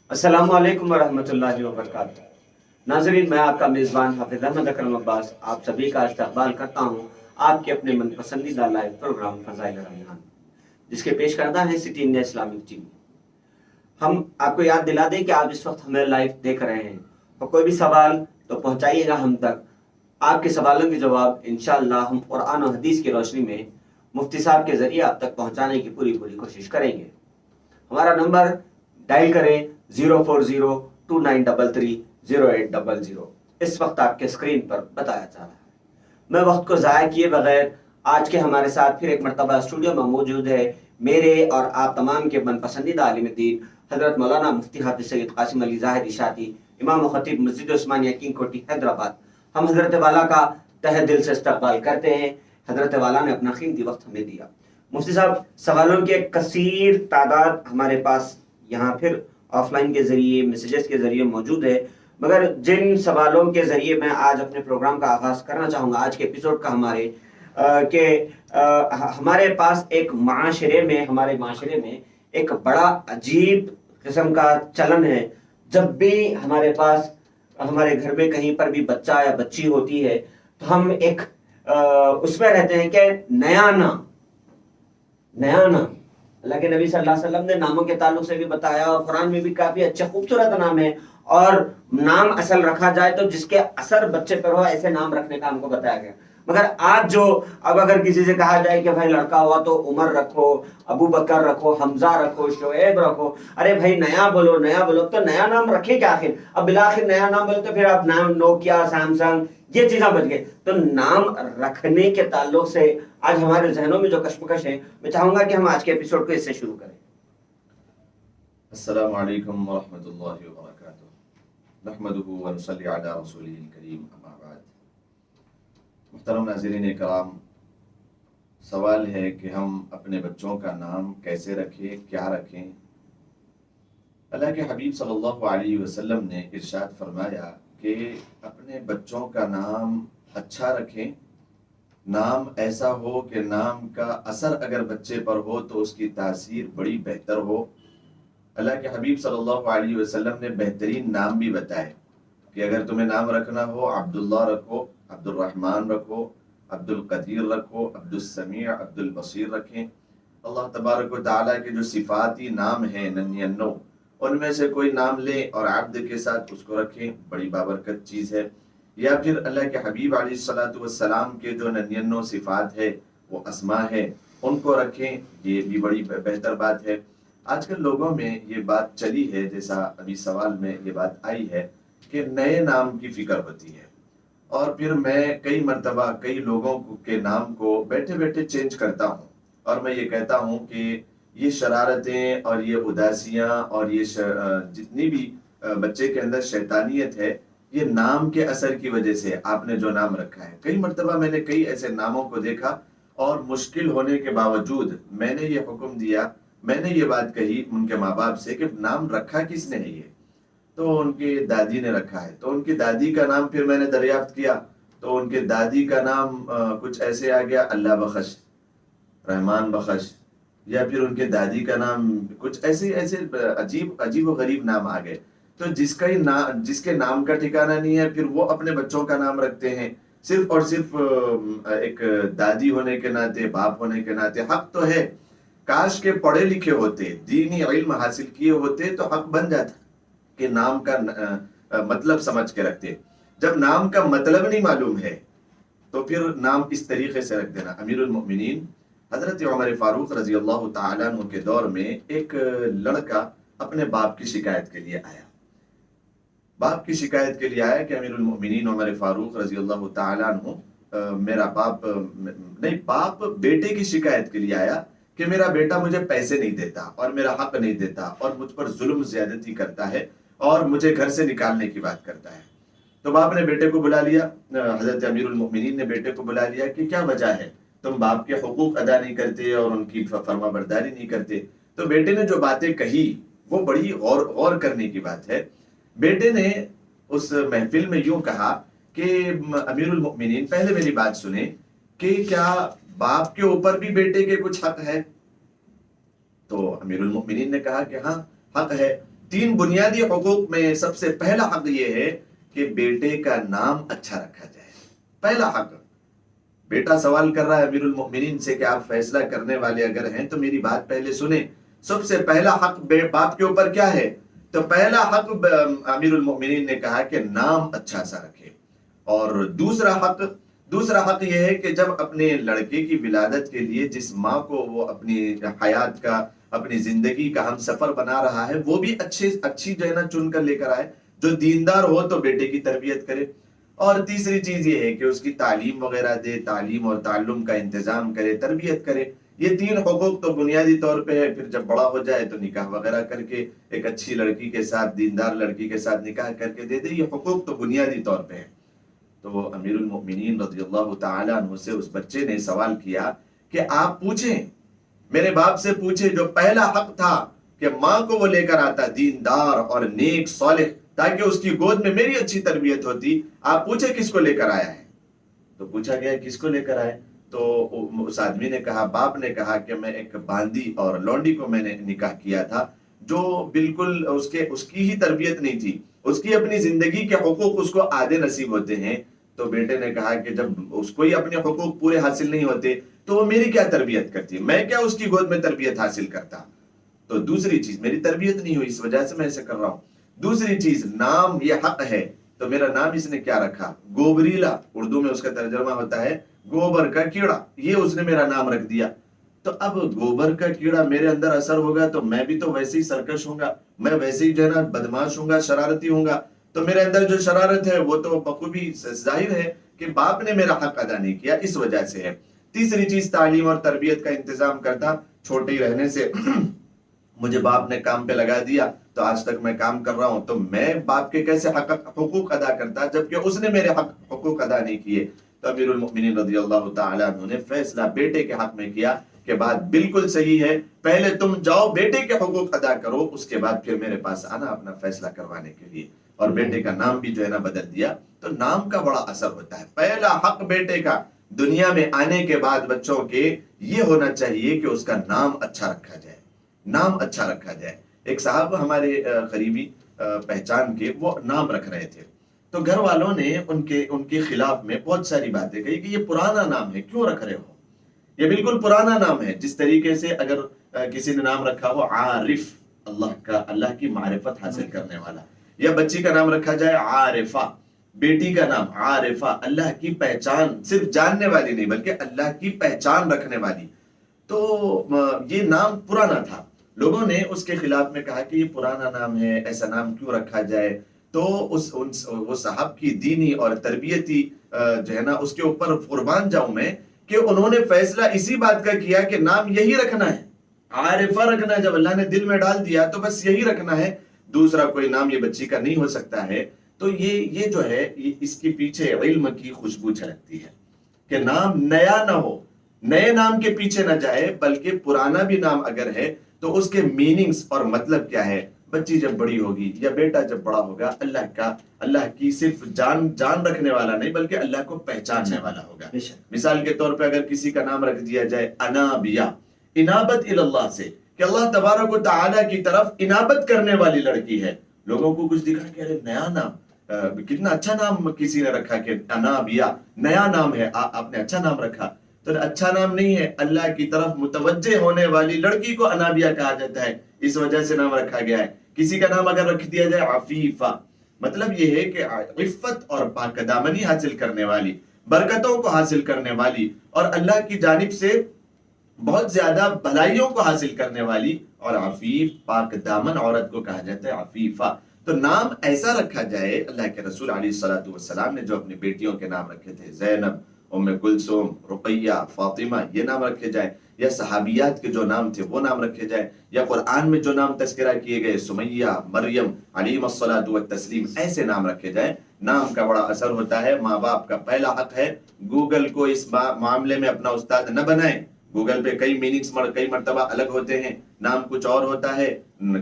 السلام علیکم ورحمۃ اللہ وبرکاتہ۔ ناظرین، میں آپ کا میزبان حافظ احمد اکرم عباس آپ سبھی کا استقبال کرتا ہوں آپ کے اپنے من پسندیدہ لائیو پروگرام فضائل رمضان، جس کے پیش کردہ ہے city India Islamic T V. ہم آپ کو یاد دلا دیں کہ آپ اس وقت ہمیں لائیو دیکھ رہے ہیں، اور کوئی بھی سوال تو پہنچائیے گا ہم تک۔ آپ کے سوالوں کے جواب انشاءاللہ ہم قرآن و حدیث کی روشنی میں مفتی صاحب کے ذریعے آپ تک پہنچانے کی پوری کوشش کریں گے۔ ہمارا نمبر ڈائل کریں 04029330800، اس وقت آپ کے اسکرین پر بتایا جا رہا ہے۔ میں وقت کو ضائع کیے بغیر آج کے ہمارے ساتھ پھر ایک مرتبہ اسٹوڈیو میں موجود ہے میرے اور آپ تمام کے من پسندیدہ عالم دین حضرت مولانا مفتی حافظ سید قاسم علی زاہد اشاعتی، امام و خطیب مسجد عثمانیہ کنگ کوٹی حیدرآباد۔ ہم حضرت والا کا تہ دل سے استقبال کرتے ہیں۔ حضرت والا نے اپنا قیمتی وقت ہمیں دیا۔ مفتی صاحب، سوالوں کی ایک کثیر تعداد ہمارے پاس یہاں پھر آف لائن کے ذریعے میسیجز کے ذریعے موجود ہے، مگر جن سوالوں کے ذریعے میں آج اپنے پروگرام کا آغاز کرنا چاہوں گا، آج کے ایپیسوڈ کا ہمارے پاس ہمارے معاشرے میں ایک بڑا عجیب قسم کا چلن ہے۔ جب بھی ہمارے پاس ہمارے گھر میں کہیں پر بھی بچہ یا بچی ہوتی ہے تو ہم ایک اس میں رہتے ہیں کہ نیا نام۔ اللہ کے نبی صلی اللہ علیہ وسلم نے ناموں کے تعلق سے بھی بتایا، اور قرآن میں بھی کافی اچھے خوبصورت نام ہے، اور نام اصل رکھا جائے تو جس کے اثر بچے پر ہو ایسے نام رکھنے کا ہم کو بتایا گیا۔ مگر آج اب اگر کسی سے کہا جائے کہ بھائی لڑکا ہوا تو عمر رکھو، ابو بکر رکھو، حمزہ رکھو، شعیب رکھو، ارے بھائی نیا بولو تو نیا نام رکھے کیا آخر؟ اب بالآخر نیا نام بولے تو پھر آپ نام نوکیا، سیمسنگ، یہ چیزاں بچ گئے۔ تو نام رکھنے کے تعلق سے آج ہمارے ذہنوں میں جو کشمکش ہے، میں چاہوں گا کہ ہم آج کے ایپیسوڈ کو اس سے شروع کریں۔ السلام علیکم ورحمۃ اللہ وبرکاتہ۔ نحمدہ ونصلی علی رسولہ الکریم، اما بعد۔ محترم ناظرین کرام، سوال ہے کہ ہم اپنے بچوں کا نام کیسے رکھیں، کیا رکھیں؟ اللہ کے حبیب صلی اللہ علیہ وسلم نے ارشاد فرمایا کہ اپنے بچوں کا نام اچھا رکھیں، نام ایسا ہو کہ نام کا اثر اگر بچے پر ہو تو اس کی تاثیر بڑی بہتر ہو۔ اللہ کے حبیب صلی اللہ علیہ وسلم نے بہترین نام بھی بتائے کہ اگر تمہیں نام رکھنا ہو عبداللہ رکھو، عبد الرحمن رکھو، عبد القدیر رکھو، عبد السمیع، عبد البصیر رکھیں۔ اللہ تبارک و تعالیٰ کے جو صفاتی نام ہیں 99، ان میں سے کوئی نام لیں اور عبد کے ساتھ اس کو رکھیں، بڑی بابرکت چیز ہے۔ یا پھر اللہ کے حبیب علیہ الصلوۃ والسلام کے جو 99 صفات ہے، وہ اسماء ہے، ان کو رکھیں، یہ بھی بڑی بہتر بات ہے۔ آج کل لوگوں میں یہ بات چلی ہے، جیسا ابھی سوال میں یہ بات آئی ہے کہ نئے نام کی فکر ہوتی ہے، اور پھر میں کئی مرتبہ کئی لوگوں کے نام کو بیٹھے بیٹھے چینج کرتا ہوں، اور میں یہ کہتا ہوں کہ یہ شرارتیں اور یہ اداسیاں اور یہ جتنی بھی بچے کے اندر شیطانیت ہے، یہ نام کے اثر کی وجہ سے آپ نے جو نام رکھا ہے۔ کئی مرتبہ میں نے کئی ایسے ناموں کو دیکھا، اور مشکل ہونے کے باوجود میں نے یہ حکم دیا، میں نے یہ بات کہی ان کے ماں باپ سے کہ نام رکھا کس نے ہے؟ یہ تو ان کی دادی نے رکھا ہے۔ تو ان کی دادی کا نام پھر میں نے دریافت کیا تو ان کے دادی کا نام کچھ ایسے آ گیا، اللہ بخش، رحمان بخش، یا پھر ان کے دادی کا نام کچھ ایسے عجیب و غریب نام آ گئے۔ تو جس کے نام کا ٹھکانہ نہیں ہے، پھر وہ اپنے بچوں کا نام رکھتے ہیں، صرف اور صرف ایک دادی ہونے کے ناطے، باپ ہونے کے ناطے۔ حق تو ہے، کاش کے پڑھے لکھے ہوتے، دینی علم حاصل کیے ہوتے تو حق بن جاتا کہ نام کا مطلب سمجھ کے رکھتے۔ جب نام کا مطلب نہیں معلوم ہے تو پھر نام اس طریقے سے رکھ دینا۔ امیر المؤمنین حضرت عمر فاروق رضی اللہ تعالیٰ عنہ کے دور میں ایک لڑکا اپنے باپ کی شکایت کے لیے آیا۔ باپ کی شکایت کے لیے آیا کہ امیر المؤمنین عمر فاروق رضی اللہ تعالیٰ عنہ، میرا باپ بیٹے کی شکایت کے لیے آیا کہ میرا بیٹا مجھے پیسے نہیں دیتا اور میرا حق نہیں دیتا اور مجھ پر ظلم زیادتی کرتا ہے اور مجھے گھر سے نکالنے کی بات کرتا ہے۔ تو باپ نے بیٹے کو بلا لیا، حضرت امیر المؤمنین نے بیٹے کو بلا لیا کہ کیا وجہ ہے، تم باپ کے حقوق ادا نہیں کرتے اور ان کی فرما برداری نہیں کرتے۔ تو بیٹے نے جو باتیں کہی وہ بڑی غور کرنے کی بات ہے۔ بیٹے نے اس محفل میں یوں کہا کہ امیر المؤمنین پہلے میری بات سنیں کہ کیا باپ کے اوپر بھی بیٹے کے کچھ حق ہے؟ تو امیر المؤمنین نے کہا کہ ہاں حق ہے۔ تین بنیادی حقوق میں سب سے پہلا حق یہ ہے کہ بیٹے کا نام اچھا رکھا جائے. پہلا حق. بیٹا سوال کر رہا ہے امیر المؤمنین سے کہ آپ فیصلہ کرنے والے اگر ہیں تو میری بات پہلے سنیں. سب سے پہلا حق باپ کے اوپر کیا ہے؟ تو پہلا حق امیر المؤمنین نے کہا کہ نام اچھا سا رکھے. اور دوسرا حق یہ ہے کہ جب اپنے لڑکے کی ولادت کے لیے جس ماں کو وہ اپنی حیات کا اپنی زندگی کا ہم سفر بنا رہا ہے وہ بھی اچھی جو ہے نا چن کر لے کر آئے. جو دیندار ہو تو بیٹے کی تربیت کرے. اور تیسری چیز یہ ہے کہ اس کی تعلیم وغیرہ دے، تعلیم اور تعلم کا انتظام کرے، تربیت کرے. یہ تین حقوق تو بنیادی طور پہ ہے. پھر جب بڑا ہو جائے تو نکاح وغیرہ کر کے ایک اچھی لڑکی کے ساتھ، دیندار لڑکی کے ساتھ نکاح کر کے دے دے. یہ حقوق تو بنیادی طور پہ ہے. تو امیر المؤمنین رضی اللہ تعالی عنہ سے اس بچے نے سوال کیا کہ آپ پوچھیں، میرے باپ سے پوچھیں. جو پہلا حق تھا کہ ماں کو وہ لے کر آتا دیندار اور نیک صالح تاکہ اس کی گود میں میری اچھی تربیت ہوتی، آپ پوچھیں کس کو لے کر آیا ہے. تو پوچھا گیا کس کو لے کر آئے. تو اس آدمی نے کہا، باپ نے کہا کہ میں ایک باندی اور لونڈی کو میں نے نکاح کیا تھا جو بالکل اس کی ہی تربیت نہیں تھی. اس کی اپنی زندگی کے حقوق اس کو آدھے نصیب ہوتے ہیں. تو بیٹے نے کہا کہ جب اس کو ہی اپنے حقوق پورے حاصل نہیں ہوتے تو وہ میری کیا تربیت کرتی، میں کیا اس کی گود میں تربیت حاصل کرتا. تو دوسری چیز، میری تربیت نہیں ہوئی، اس وجہ سے میں ایسے کر رہا ہوں. دوسری چیز، نام یہ حق ہے تو میرا نام اس نے کیا رکھا؟ گوبریلا. اردو میں اس کا ترجمہ ہوتا ہے گوبر کا کیڑا. یہ اس نے میرا نام رکھ دیا. تو اب گوبر کا کیڑا میرے اندر اثر ہوگا تو میں بھی تو ویسے ہی سرکش ہوں گا، میں ویسے ہی جو ہے نا بدماش ہوں گا، شرارتی ہوں گا. تو میرے اندر جو شرارت ہے وہ تو بخوبی ظاہر ہے کہ باپ نے میرا حق ادا نہیں کیا، اس وجہ سے ہے. تیسری چیز، تعلیم اور تربیت کا انتظام کرتا. چھوٹے ہی رہنے سے مجھے باپ نے کام پہ لگا دیا تو آج تک میں کام کر رہا ہوں. تو میں باپ کے کیسے حقوق ادا کرتا جبکہ اس نے میرے حقوق ادا نہیں کیے. تو امیر المؤمنین رضی اللہ تعالی عنہ نے فیصلہ بیٹے کے حق میں کیا کہ بات بالکل صحیح ہے، پہلے تم جاؤ بیٹے کے حقوق ادا کرو، اس کے بعد پھر میرے پاس آنا اپنا فیصلہ کروانے کے لیے. اور بیٹے کا نام بھی جو ہے نا بدل دیا. تو نام کا بڑا اثر ہوتا ہے. پہلا حق بیٹے کا دنیا میں آنے کے بعد بچوں کے یہ ہونا چاہیے کہ اس کا نام اچھا رکھا جائے. نام اچھا رکھا جائے. ایک صاحب ہمارے قریبی پہچان کے، وہ نام رکھ رہے تھے تو گھر والوں نے ان کے خلاف میں بہت ساری باتیں کہی کہ یہ پرانا نام ہے، کیوں رکھ رہے ہو؟ یہ بالکل پرانا نام ہے. جس طریقے سے اگر کسی نے نام رکھا ہو عارف، اللہ کی معرفت حاصل کرنے والا، یا بچی کا نام رکھا جائے عارفہ، بیٹی کا نام عارفہ، اللہ کی پہچان صرف جاننے والی نہیں بلکہ اللہ کی پہچان رکھنے والی. تو یہ نام پرانا تھا. لوگوں نے اس کے خلاف میں کہا کہ یہ پرانا نام ہے، ایسا نام کیوں رکھا جائے. تو وہ صاحب کی دینی اور تربیتی جو ہے نا اس کے اوپر قربان جاؤں میں کہ انہوں نے فیصلہ اسی بات کا کیا کہ نام یہی رکھنا ہے، عارفہ رکھنا ہے. جب اللہ نے دل میں ڈال دیا تو بس یہی رکھنا ہے، دوسرا کوئی نام یہ بچی کا نہیں ہو سکتا ہے. تو یہ جو ہے اس کے پیچھے علم کی خوشبو چھلکتی ہے کہ نام نیا نہ ہو، نئے نام کے پیچھے نہ جائے بلکہ پرانا بھی نام اگر ہے تو اس کے میننگز اور مطلب کیا ہے. بچی جب بڑی ہوگی یا بیٹا جب بڑا ہوگا اللہ کی صرف جان رکھنے والا نہیں بلکہ اللہ کو پہچاننے والا ہوگا. مثال کے طور پہ اگر کسی کا نام رکھ دیا جائے انابیہ، انابت اللہ سے کہ اللہ تبارک و تعالی کی طرف انابت کرنے والی لڑکی ہے. لوگوں کو کچھ دکھا کہ ارے نیا نام، کتنا اچھا نام کسی نے رکھا کہ انابیہ، نیا نام ہے، آپ نے اچھا نام رکھا. تو اچھا نام نہیں ہے، اللہ کی طرف متوجہ ہونے والی لڑکی کو انابیہ کہا جاتا ہے، اس وجہ سے نام رکھا گیا ہے. کسی کا نام اگر رکھ دیا جائے عفیفہ، مطلب یہ ہے کہ عفت اور پاک دامنی حاصل کرنے والی، برکتوں کو حاصل کرنے والی اور اللہ کی جانب سے بہت زیادہ بھلائیوں کو حاصل کرنے والی. اور عفیف، پاک دامن عورت کو کہا جاتا ہے عفیفہ. تو نام ایسا رکھا جائے. اللہ کے رسول علیہ الصلوۃ والسلام نے جو اپنی بیٹیوں کے نام رکھے تھے، زینب، ام کلثوم، رقیہ، فاطمہ، یہ نام رکھے جائیں، یا صحابیات کے جو نام تھے وہ نام رکھے جائیں، یا قرآن میں جو نام تذکرہ کیے گئے سمیہ، مریم علیہم الصلاۃ والتسلیم، ایسے نام رکھے جائیں. نام کا بڑا اثر ہوتا ہے. ماں باپ کا پہلا حق ہے گوگل کو اس معاملے میں اپنا استاد نہ بنائیں. گوگل پہ کئی میننگز کئی مرتبہ الگ ہوتے ہیں. نام کچھ اور ہوتا ہے،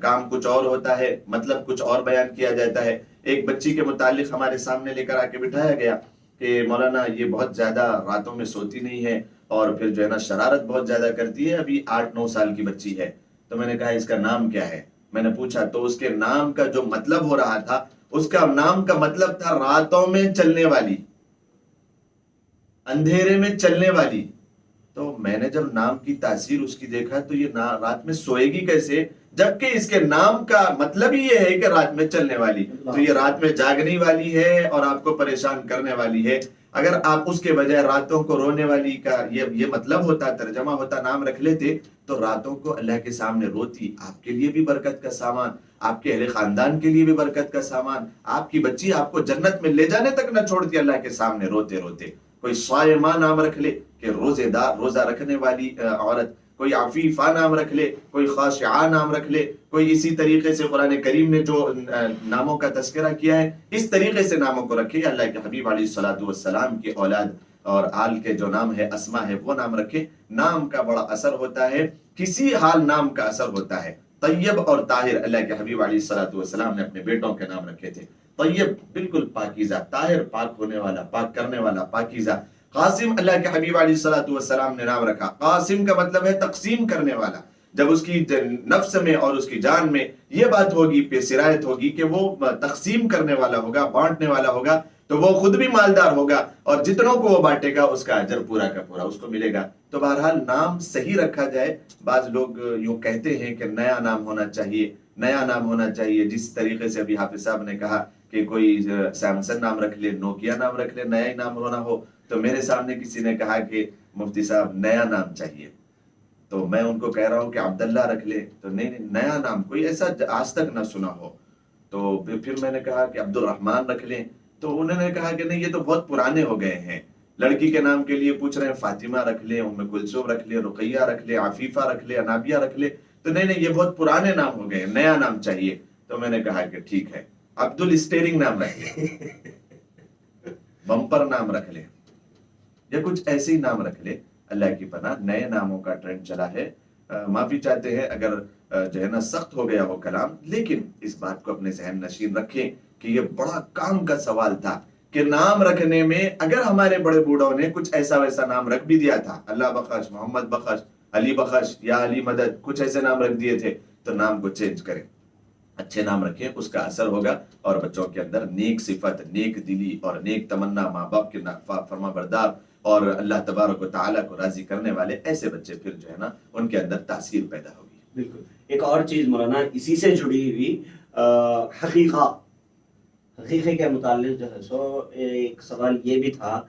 کام کچھ اور ہوتا ہے، مطلب کچھ اور بیان کیا جاتا ہے. ایک بچی کے متعلق ہمارے سامنے لے کر آ کے بٹھایا گیا کہ مولانا یہ بہت زیادہ راتوں میں سوتی نہیں ہے اور پھر جو ہے نا شرارت بہت زیادہ کرتی ہے، ابھی 8-9 سال کی بچی ہے. تو میں نے کہا اس کا نام کیا ہے؟ میں نے پوچھا تو اس کے نام کا جو مطلب ہو رہا تھا، اس کا نام کا مطلب تھا راتوں میں چلنے والی، اندھیرے میں چلنے والی۔ تو میں نے جب نام کی تاثیر اس کی دیکھا تو یہ رات میں سوئے گی کیسے، جبکہ اس کے نام کا مطلب ہی یہ ہے کہ رات میں چلنے والی، تو یہ رات میں جاگنے والی ہے اور آپ کو پریشان کرنے والی ہے۔ اگر آپ اس کے بجائے راتوں کو رونے والی کا یہ مطلب ہوتا، ترجمہ ہوتا، نام رکھ لیتے تو راتوں کو اللہ کے سامنے روتی، آپ کے لیے بھی برکت کا سامان، آپ کے اہل خاندان کے لیے بھی برکت کا سامان، آپ کی بچی آپ کو جنت میں لے جانے تک نہ چھوڑتی اللہ کے سامنے روتے روتے۔ کوئی صائمہ نام رکھ لے کہ روزے دار، روزہ رکھنے والی عورت، کوئی عفیفہ نام رکھ لے، کوئی خاشعہ نام رکھ لے، کوئی اسی طریقے سے قرآن کریم نے جو ناموں کا تذکرہ کیا ہے اس طریقے سے ناموں کو رکھے۔ اللہ کے حبیب علیہ الصلوۃ والسلام کی اولاد اور آل کے جو نام ہے، اسما ہے، وہ نام رکھے۔ نام کا بڑا اثر ہوتا ہے، کسی حال نام کا اثر ہوتا ہے۔ طیب اور طاہر اللہ کے حبیب علیہ الصلوۃ والسلام نے اپنے بیٹوں کے نام رکھے تھے۔ طیب بالکل پاکیزہ، طاہر پاک ہونے والا، پاک کرنے والا، پاکیزہ۔ قاسم اللہ کے حبیب علیہ الصلوۃ والسلام نے نام رکھا، قاسم کا مطلب ہے تقسیم کرنے والا۔ جب اس کی نفس میں اور اس کی جان میں یہ بات ہوگی، پہ سرایت ہوگی کہ وہ تقسیم کرنے والا ہوگا، بانٹنے والا ہوگا، تو وہ خود بھی مالدار ہوگا اور جتنوں کو وہ بانٹے گا اس کا اجر پورا کا پورا اس کو ملے گا۔ تو بہرحال نام صحیح رکھا جائے۔ بعض لوگ یوں کہتے ہیں کہ نیا نام ہونا چاہیے، نیا نام ہونا چاہیے، جس طریقے سے ابھی حافظ صاحب نے کہا کہ کوئی سیمسنگ نام رکھ لے، نوکیا نام رکھ لے، نیا ہی نام ہونا ہو۔ تو میرے سامنے کسی نے کہا کہ مفتی صاحب نیا نام چاہیے، تو میں ان کو کہہ رہا ہوں کہ عبداللہ رکھ لے، تو نہیں نیا نام کوئی ایسا آج تک نہ سنا ہو۔ تو پھر میں نے کہا کہ عبد الرحمن رکھ لیں، تو انہوں نے کہا کہ نہیں یہ تو بہت پرانے ہو گئے ہیں۔ لڑکی کے نام کے لیے پوچھ رہے ہیں، فاطمہ رکھ لیں، ام کلثوم رکھ لیں، رقیہ رکھ لیں، عفیفہ رکھ لیں، انابیہ رکھ لیں، تو نہیں یہ بہت پرانے نام ہو گئے، نیا نام چاہیے۔ تو میں نے کہا کہ ٹھیک ہے، عبد الاسٹیرنگ نام رکھ لیں، بمپر نام رکھ لیں، یا کچھ ایسے ہی نام رکھ لے۔ اللہ کی پناہ نئے ناموں کا ٹرینڈ چلا ہے۔ معافی چاہتے ہیں اگر جو ہے نا سخت ہو گیا ہو کلام، لیکن اس بات کو اپنے ذہن نشین رکھیں کہ یہ بڑا کام کا سوال تھا کہ نام رکھنے میں اگر ہمارے بڑے بوڑھوں نے کچھ ایسا ویسا نام رکھ بھی دیا تھا، اللہ بخش، محمد بخش، علی بخش یا علی مدد، کچھ ایسے نام رکھ دیے تھے، تو نام کو چینج کریں، اچھے نام رکھیں، اس کا اثر ہوگا اور بچوں کے اندر نیک صفت، نیک دلی اور نیک تمنا، ماں باپ کے فرما بردار اور اللہ تبارک و تعالیٰ کو راضی کرنے والے ایسے بچے پھر جو ہے نا ان کے اندر تاثیر پیدا ہوگی۔ بالکل۔ ایک اور چیز مولانا اسی سے جڑی ہوئی حقیقے کے متعلق جو ہے سو ایک سوال یہ بھی تھا،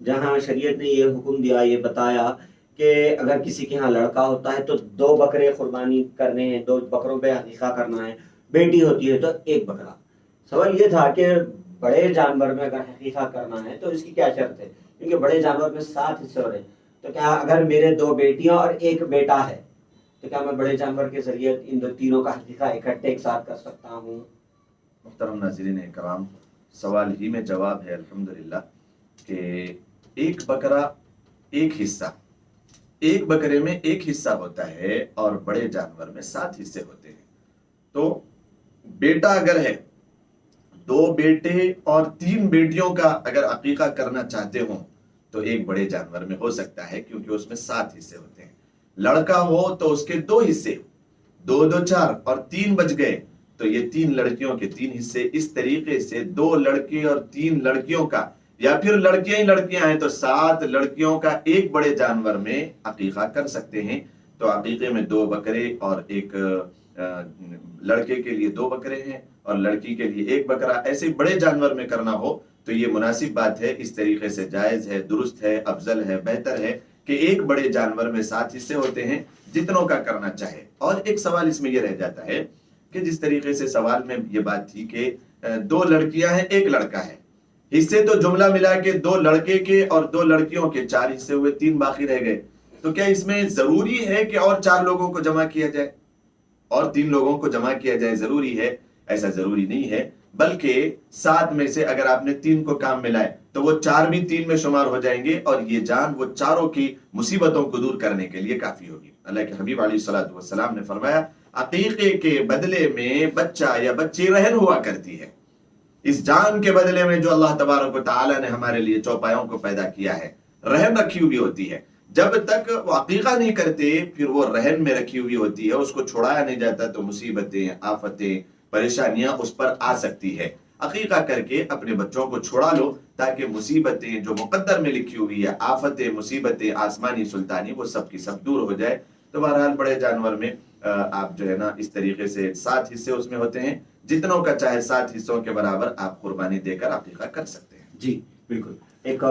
جہاں شریعت نے یہ حکم دیا، یہ بتایا کہ اگر کسی کے ہاں لڑکا ہوتا ہے تو 2 بکرے قربانی کرنے ہیں، 2 بکروں پہ عقیقہ کرنا ہے، بیٹی ہوتی ہے تو 1 بکرا۔ سوال یہ تھا کہ بڑے جانور میں اگر عقیقہ کرنا ہے تو اس کی کیا شرط ہے، کیونکہ بڑے جانور میں 7 حصے ہو رہے ہیں، تو کیا اگر میرے 2 بیٹیاں اور 1 بیٹا ہے تو کیا میں بڑے جانور کے ذریعے ان تینوں کا عقیقہ اکٹھے ایک ساتھ کر سکتا ہوں؟ محترم ناظرین کرام، سوال ہی میں جواب ہے الحمدللہ کہ 1 بکرا 1 حصہ، 1 بکرے میں 1 حصہ ہوتا ہے اور بڑے جانور میں 7 حصے ہوتے ہیں۔ تو بیٹا اگر ہے، 2 بیٹے اور 3 بیٹیوں کا اگر عقیقہ کرنا چاہتے ہوں تو 1 بڑے جانور میں ہو سکتا ہے، کیونکہ اس میں 7 حصے ہوتے ہیں۔ لڑکا ہو تو اس کے 2 حصے، 2 2 4 اور 3 بچ گئے تو یہ 3 لڑکیوں کے 3 حصے۔ اس طریقے سے 2 لڑکے اور 3 لڑکیوں کا، یا پھر لڑکیاں ہی لڑکیاں ہیں تو 7 لڑکیوں کا 1 بڑے جانور میں عقیقہ کر سکتے ہیں۔ تو عقیقے میں 2 بکرے اور 1 لڑکے کے لیے 2 بکرے ہیں اور لڑکی کے لیے 1 بکرا، ایسے بڑے جانور میں کرنا ہو تو یہ مناسب بات ہے، اس طریقے سے جائز ہے، درست ہے، افضل ہے، بہتر ہے کہ 1 بڑے جانور میں 7 حصے ہوتے ہیں، جتنوں کا کرنا چاہے۔ اور ایک سوال اس میں یہ رہ جاتا ہے کہ جس طریقے سے سوال میں یہ بات تھی کہ 2 لڑکیاں ہیں 1 لڑکا ہے، حصے تو جملہ ملا کے 2 لڑکے کے اور 2 لڑکیوں کے 4 حصے ہوئے، 3 باقی رہ گئے، تو کیا اس میں ضروری ہے کہ اور 4 لوگوں کو جمع کیا جائے اور 3 لوگوں کو جمع کیا جائے؟ ضروری ہے؟ ایسا ضروری نہیں ہے، بلکہ 7 میں سے اگر آپ نے 3 کو کام ملائے تو وہ 4 بھی 3 میں شمار ہو جائیں گے اور یہ جان وہ چاروں کی مصیبتوں کو دور کرنے کے لیے کافی ہوگی۔ اللہ کے حبیب علیہ الصلوۃ والسلام نے فرمایا عقیقے کے بدلے میں بچہ یا بچی رہن ہوا کرتی ہے۔ اس جان کے بدلے میں جو اللہ تبارک و تعالیٰ نے ہمارے لیے چوپایوں کو پیدا کیا ہے، رہن رکھی ہوئی ہوتی ہے۔ جب تک وہ عقیقہ نہیں کرتے پھر وہ رہن میں رکھی ہوئی ہوتی ہے، اس کو چھڑایا نہیں جاتا تو مصیبتیں، آفتیں، پریشانیاں اس پر آ سکتی ہے۔ عقیقہ کر کے اپنے بچوں کو چھڑا لو تاکہ مصیبتیں جو مقدر میں لکھی ہوئی ہے، آفتیں، مصیبتیں آسمانی سلطانی، وہ سب کی سب دور ہو جائے۔ تو بہرحال بڑے جانور میں آپ جو ہے نا اس طریقے سے 7 حصے اس میں ہوتے ہیں، جتنوں کا چاہے 7 حصوں کے برابر آپ قربانی دے کر عقیقہ کر سکتے ہیں۔ جی بالکل۔ ایک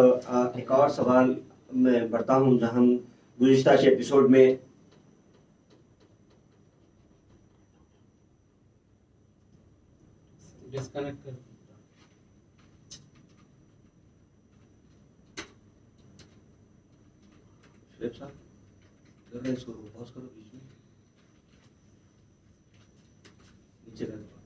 اور سوال میں پڑھتا ہوں، جہاں ہم گزشتہ کے ایپیسوڈ میں ڈسکنیکٹ کر شعیب صاحب ذرا اس کو پاز کرو، بیچ میں نیچے کر دو۔